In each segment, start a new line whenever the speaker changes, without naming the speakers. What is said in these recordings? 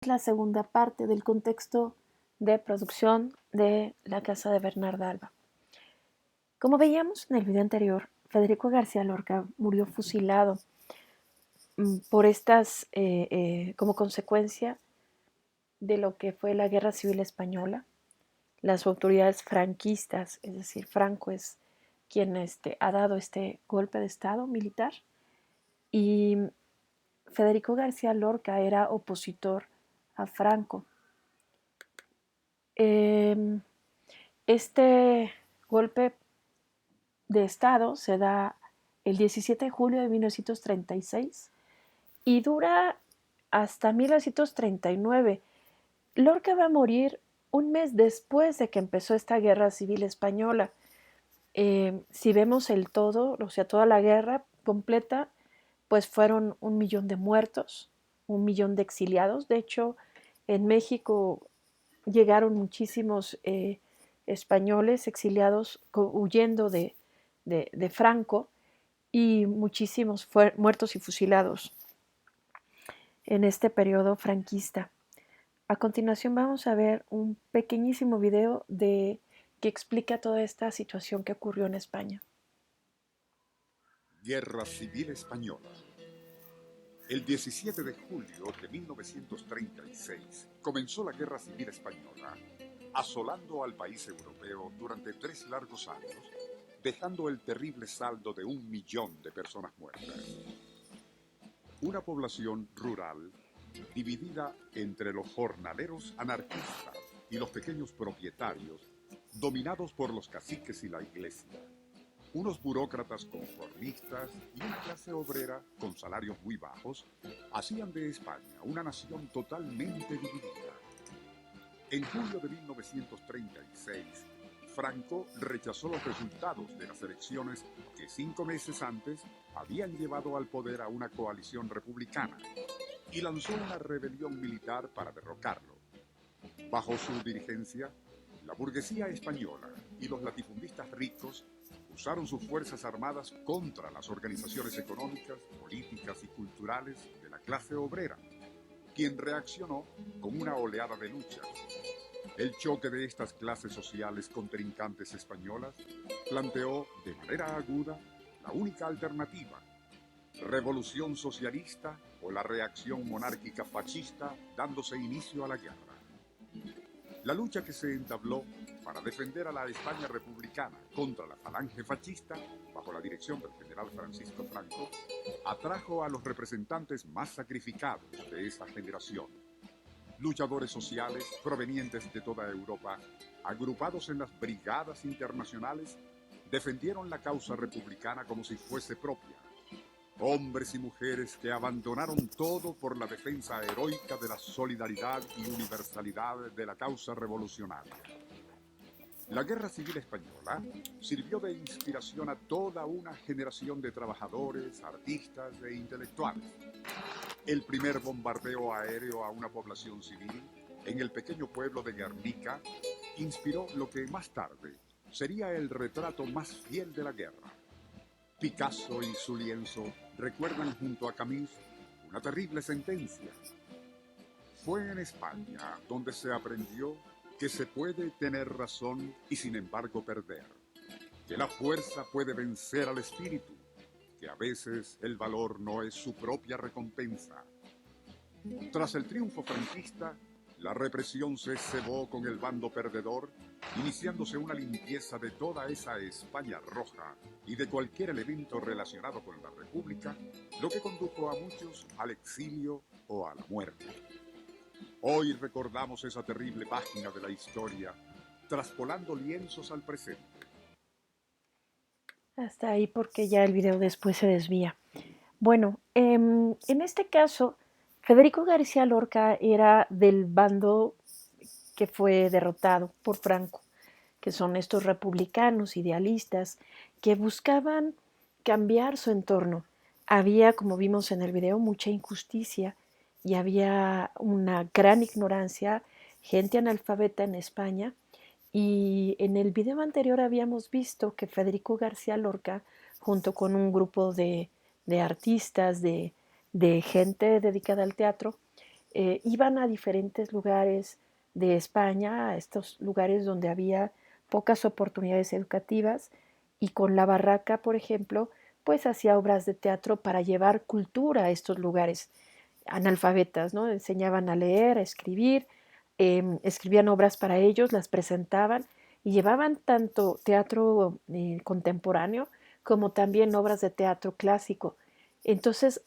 la segunda parte del contexto de producción de La Casa de Bernarda Alba. Como veíamos en el video anterior, Federico García Lorca murió fusilado por como consecuencia de lo que fue la Guerra Civil Española. Las autoridades franquistas, es decir, Franco es quien ha dado este golpe de Estado militar, y Federico García Lorca era opositor a Franco. Este golpe de Estado se da el 17 de julio de 1936 y dura hasta 1939. Lorca va a morir un mes después de que empezó esta guerra civil española. Si vemos el todo, o sea, toda la guerra completa, pues fueron 1 millón de muertos, 1 millón de exiliados. De hecho, en México llegaron muchísimos españoles exiliados huyendo de Franco, y muchísimos muertos y fusilados en este periodo franquista. A continuación vamos a ver un pequeñísimo video que explica toda esta situación que ocurrió en España.
Guerra Civil Española. El 17 de julio de 1936 comenzó la Guerra Civil Española, asolando al país europeo durante 3 largos años, dejando el terrible saldo de 1 millón de personas muertas. Una población rural dividida entre los jornaleros anarquistas y los pequeños propietarios, dominados por los caciques y la iglesia. Unos burócratas conformistas y una clase obrera con salarios muy bajos hacían de España una nación totalmente dividida. En julio de 1936, Franco rechazó los resultados de las elecciones que 5 meses antes habían llevado al poder a una coalición republicana y lanzó una rebelión militar para derrocarlo. Bajo su dirigencia, la burguesía española y los latifundistas ricos usaron sus fuerzas armadas contra las organizaciones económicas, políticas y culturales de la clase obrera, quien reaccionó con una oleada de luchas. El choque de estas clases sociales contrincantes españolas planteó de manera aguda la única alternativa: revolución socialista o la reacción monárquica fascista, dándose inicio a la guerra. La lucha que se entabló para defender a la España republicana contra la falange fascista, bajo la dirección del general Francisco Franco, atrajo a los representantes más sacrificados de esa generación. Luchadores sociales provenientes de toda Europa, agrupados en las brigadas internacionales, defendieron la causa republicana como si fuese propia. Hombres y mujeres que abandonaron todo por la defensa heroica de la solidaridad y universalidad de la causa revolucionaria. La Guerra Civil Española sirvió de inspiración a toda una generación de trabajadores, artistas e intelectuales. El primer bombardeo aéreo a una población civil en el pequeño pueblo de Guernica inspiró lo que más tarde sería el retrato más fiel de la guerra. Picasso y su lienzo recuerdan junto a Camus una terrible sentencia. Fue en España donde se aprendió que se puede tener razón y sin embargo perder, que la fuerza puede vencer al espíritu, que a veces el valor no es su propia recompensa. Tras el triunfo franquista, la represión se cebó con el bando perdedor, iniciándose una limpieza de toda esa España roja y de cualquier elemento relacionado con la República, lo que condujo a muchos al exilio o a la muerte. Hoy recordamos esa terrible página de la historia, traspolando lienzos al presente.
Hasta ahí, porque ya el video después se desvía. Bueno, en este caso, Federico García Lorca era del bando que fue derrotado por Franco, que son estos republicanos idealistas que buscaban cambiar su entorno. Había, como vimos en el video, mucha injusticia y había una gran ignorancia, gente analfabeta en España. Y en el video anterior habíamos visto que Federico García Lorca, junto con un grupo de artistas, de gente dedicada al teatro, iban a diferentes lugares de España, a estos lugares donde había pocas oportunidades educativas, y con la barraca, por ejemplo, pues hacía obras de teatro para llevar cultura a estos lugares analfabetas, ¿no? Enseñaban a leer, a escribir, escribían obras para ellos, las presentaban y llevaban tanto teatro contemporáneo como también obras de teatro clásico. Entonces,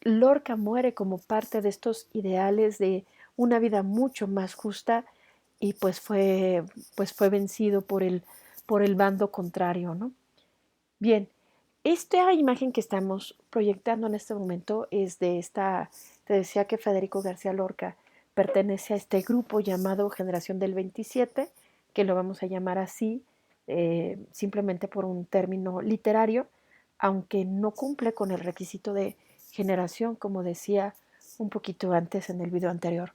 Lorca muere como parte de estos ideales de una vida mucho más justa y pues fue vencido por el bando contrario, ¿no? Bien, esta imagen que estamos proyectando en este momento es de esta, te decía que Federico García Lorca pertenece a este grupo llamado Generación del 27, que lo vamos a llamar así, simplemente por un término literario, aunque no cumple con el requisito de generación, como decía un poquito antes en el video anterior.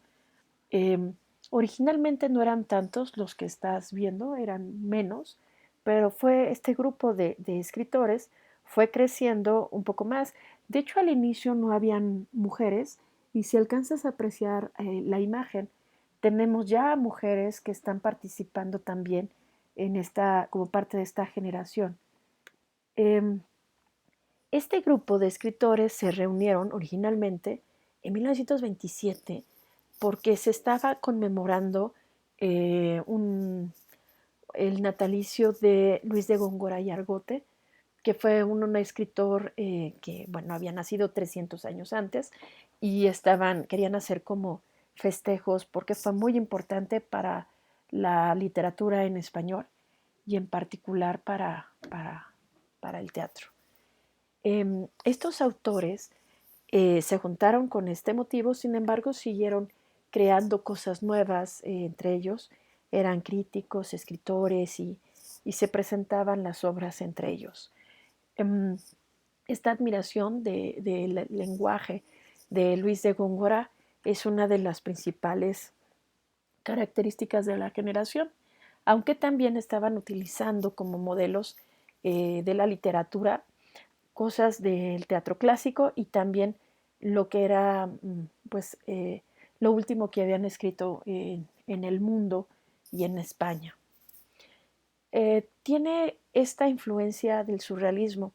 Eh, Originalmente no eran tantos los que estás viendo, eran menos, pero fue este grupo de escritores fue creciendo un poco más. De hecho, al inicio no habían mujeres y si alcanzas a apreciar la imagen, tenemos ya mujeres que están participando también en esta, como parte de esta generación. Eh, este grupo de escritores se reunieron originalmente en 1927 porque se estaba conmemorando el natalicio de Luis de Góngora y Argote, que fue un escritor que, bueno, había nacido 300 años antes y querían hacer como festejos porque fue muy importante para la literatura en español y en particular para el teatro. Estos autores se juntaron con este motivo, sin embargo, siguieron creando cosas nuevas, entre ellos eran críticos, escritores y se presentaban las obras entre ellos. Esta admiración del lenguaje de Luis de Góngora es una de las principales características de la generación, aunque también estaban utilizando como modelos de la literatura cosas del teatro clásico y también lo que era pues lo último que habían escrito en el mundo y en España. Tiene esta influencia del surrealismo.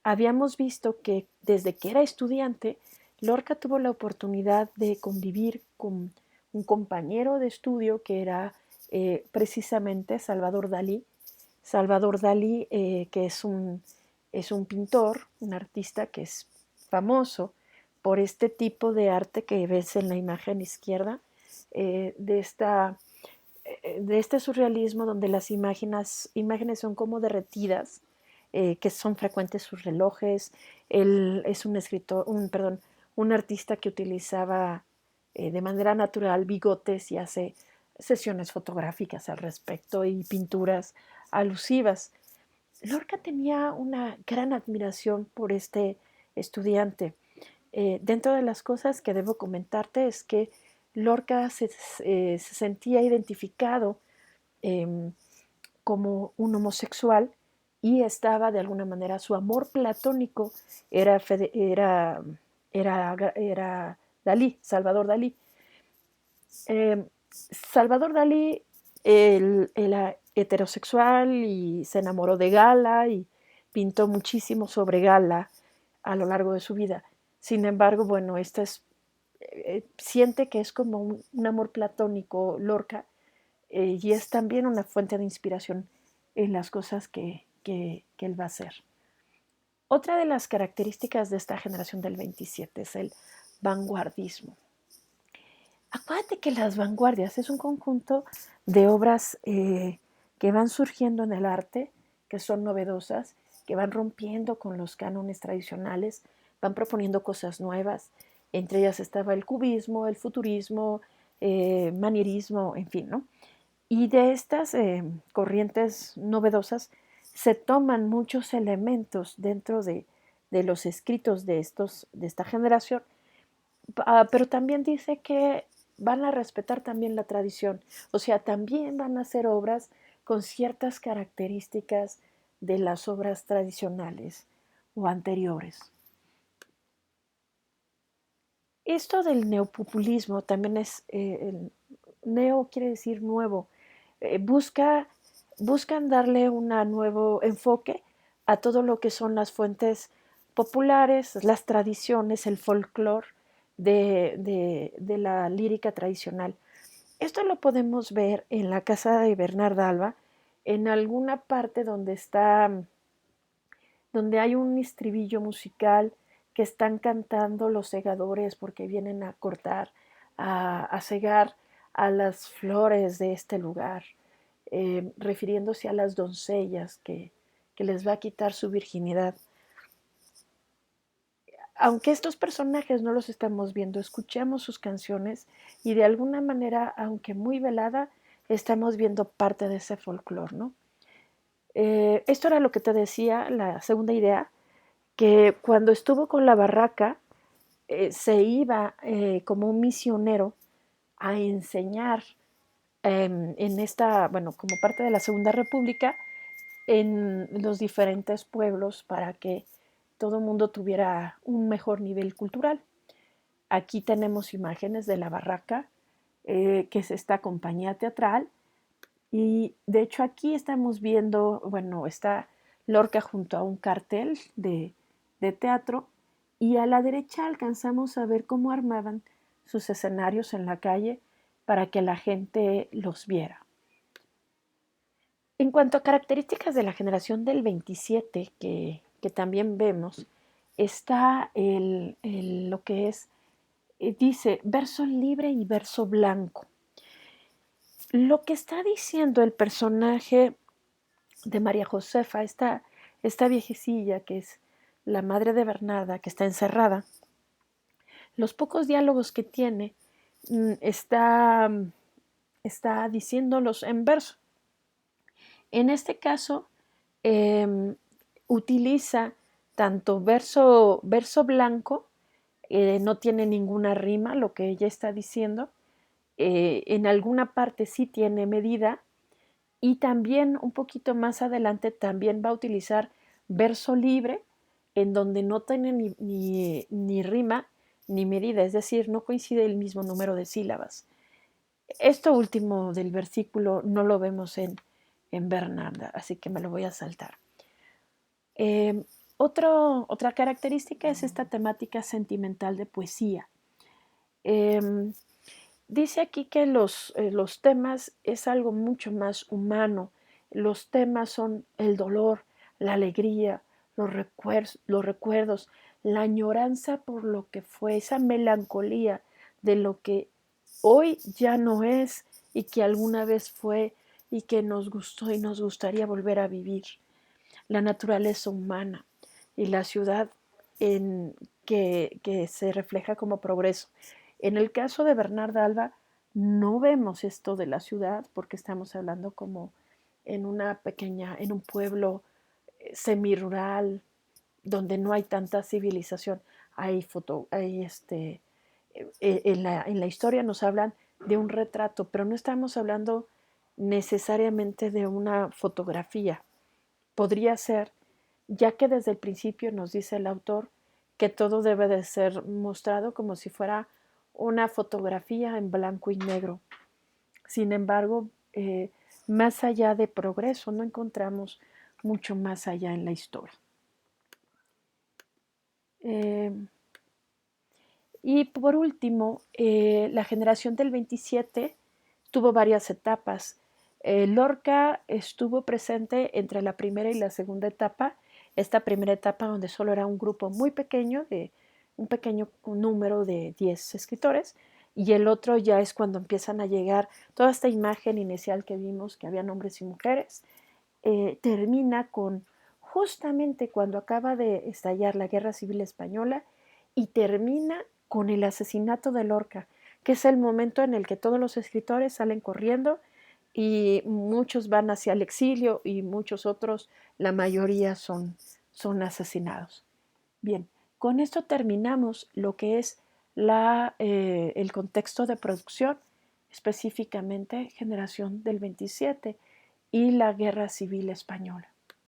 Habíamos visto que desde que era estudiante, Lorca tuvo la oportunidad de convivir con un compañero de estudio que era precisamente Salvador Dalí. Salvador Dalí, que es un pintor, un artista que es famoso por este tipo de arte que ves en la imagen izquierda, eh, de, esta, de este surrealismo donde las imágenes son como derretidas, que son frecuentes sus relojes. Él es un escritor, perdón, un artista que utilizaba de manera natural bigotes y hace sesiones fotográficas al respecto y pinturas alusivas. Lorca tenía una gran admiración por este estudiante. Dentro de las cosas que debo comentarte es que Lorca se sentía identificado eh, como un homosexual y estaba de alguna manera su amor platónico era, era Dalí, Salvador Dalí. Salvador Dalí él era heterosexual y se enamoró de Gala y pintó muchísimo sobre Gala a lo largo de su vida. Sin embargo, bueno, siente que es como un amor platónico Lorca y es también una fuente de inspiración en las cosas que él va a hacer. Otra de las características de esta generación del 27 es el vanguardismo. Acuérdate que las vanguardias es un conjunto de obras que van surgiendo en el arte, que son novedosas, que van rompiendo con los cánones tradicionales, van proponiendo cosas nuevas. Entre ellas estaba el cubismo, el futurismo, manierismo, en fin, ¿no? Y de estas corrientes novedosas se toman muchos elementos dentro de los escritos de esta generación, pero también dice que van a respetar también la tradición, o sea, también van a hacer obras con ciertas características de las obras tradicionales o anteriores. Esto del neopopulismo también es, neo quiere decir nuevo, eh, busca, buscan darle un nuevo enfoque a todo lo que son las fuentes populares, las tradiciones, el folclore de la lírica tradicional. Esto lo podemos ver en la casa de Bernarda Alba, en alguna parte donde hay un estribillo musical que están cantando los segadores porque vienen a cortar, a segar a las flores de este lugar, refiriéndose a las doncellas que les va a quitar su virginidad. Aunque estos personajes no los estamos viendo, escuchamos sus canciones y de alguna manera, aunque muy velada, estamos viendo parte de ese folclore, ¿no? Esto era lo que te decía, la segunda idea, que cuando estuvo con la barraca, se iba como un misionero a enseñar en esta, bueno, como parte de la Segunda República, en los diferentes pueblos para que todo el mundo tuviera un mejor nivel cultural. Aquí tenemos imágenes de la barraca, que es esta compañía teatral, y de hecho aquí estamos viendo, bueno, está Lorca junto a un cartel de teatro y a la derecha alcanzamos a ver cómo armaban sus escenarios en la calle para que la gente los viera. En cuanto a características de la generación del 27 que también vemos, está lo que es, dice verso libre y verso blanco. Lo que está diciendo el personaje de María Josefa, esta viejecilla que es la madre de Bernarda, que está encerrada, los pocos diálogos que tiene está diciéndolos en verso. En este caso, eh, utiliza tanto verso blanco, no tiene ninguna rima lo que ella está diciendo, en alguna parte sí tiene medida, y también un poquito más adelante también va a utilizar verso libre, en donde no tiene ni rima ni medida, es decir, no coincide el mismo número de sílabas. Esto último del versículo no lo vemos en Bernarda, así que me lo voy a saltar. Eh, otra característica es esta temática sentimental de poesía. Eh, Dice aquí que los temas es algo mucho más humano. Los temas son el dolor, la alegría, los recuerdos, la añoranza por lo que fue, esa melancolía de lo que hoy ya no es y que alguna vez fue y que nos gustó y nos gustaría volver a vivir. La naturaleza humana y la ciudad que se refleja como progreso. En el caso de Bernarda Alba, no vemos esto de la ciudad porque estamos hablando como en una pequeña, en un pueblo semirural donde no hay tanta civilización. En la historia nos hablan de un retrato, pero no estamos hablando necesariamente de una fotografía. Podría ser, ya que desde el principio nos dice el autor que todo debe de ser mostrado como si fuera una fotografía en blanco y negro. Sin embargo, más allá de progreso, no encontramos mucho más allá en la historia. Eh, y por último, la generación del 27 tuvo varias etapas. Lorca estuvo presente entre la primera y la segunda etapa. Esta primera etapa donde solo era un grupo muy pequeño, de un pequeño número de 10 escritores, y el otro ya es cuando empiezan a llegar toda esta imagen inicial que vimos, que había hombres y mujeres, termina con justamente cuando acaba de estallar la Guerra Civil Española y termina con el asesinato de Lorca, que es el momento en el que todos los escritores salen corriendo y muchos van hacia el exilio y muchos otros, la mayoría son asesinados. Bien, con esto terminamos lo que es el contexto de producción, específicamente generación del 27 y la Guerra Civil Española.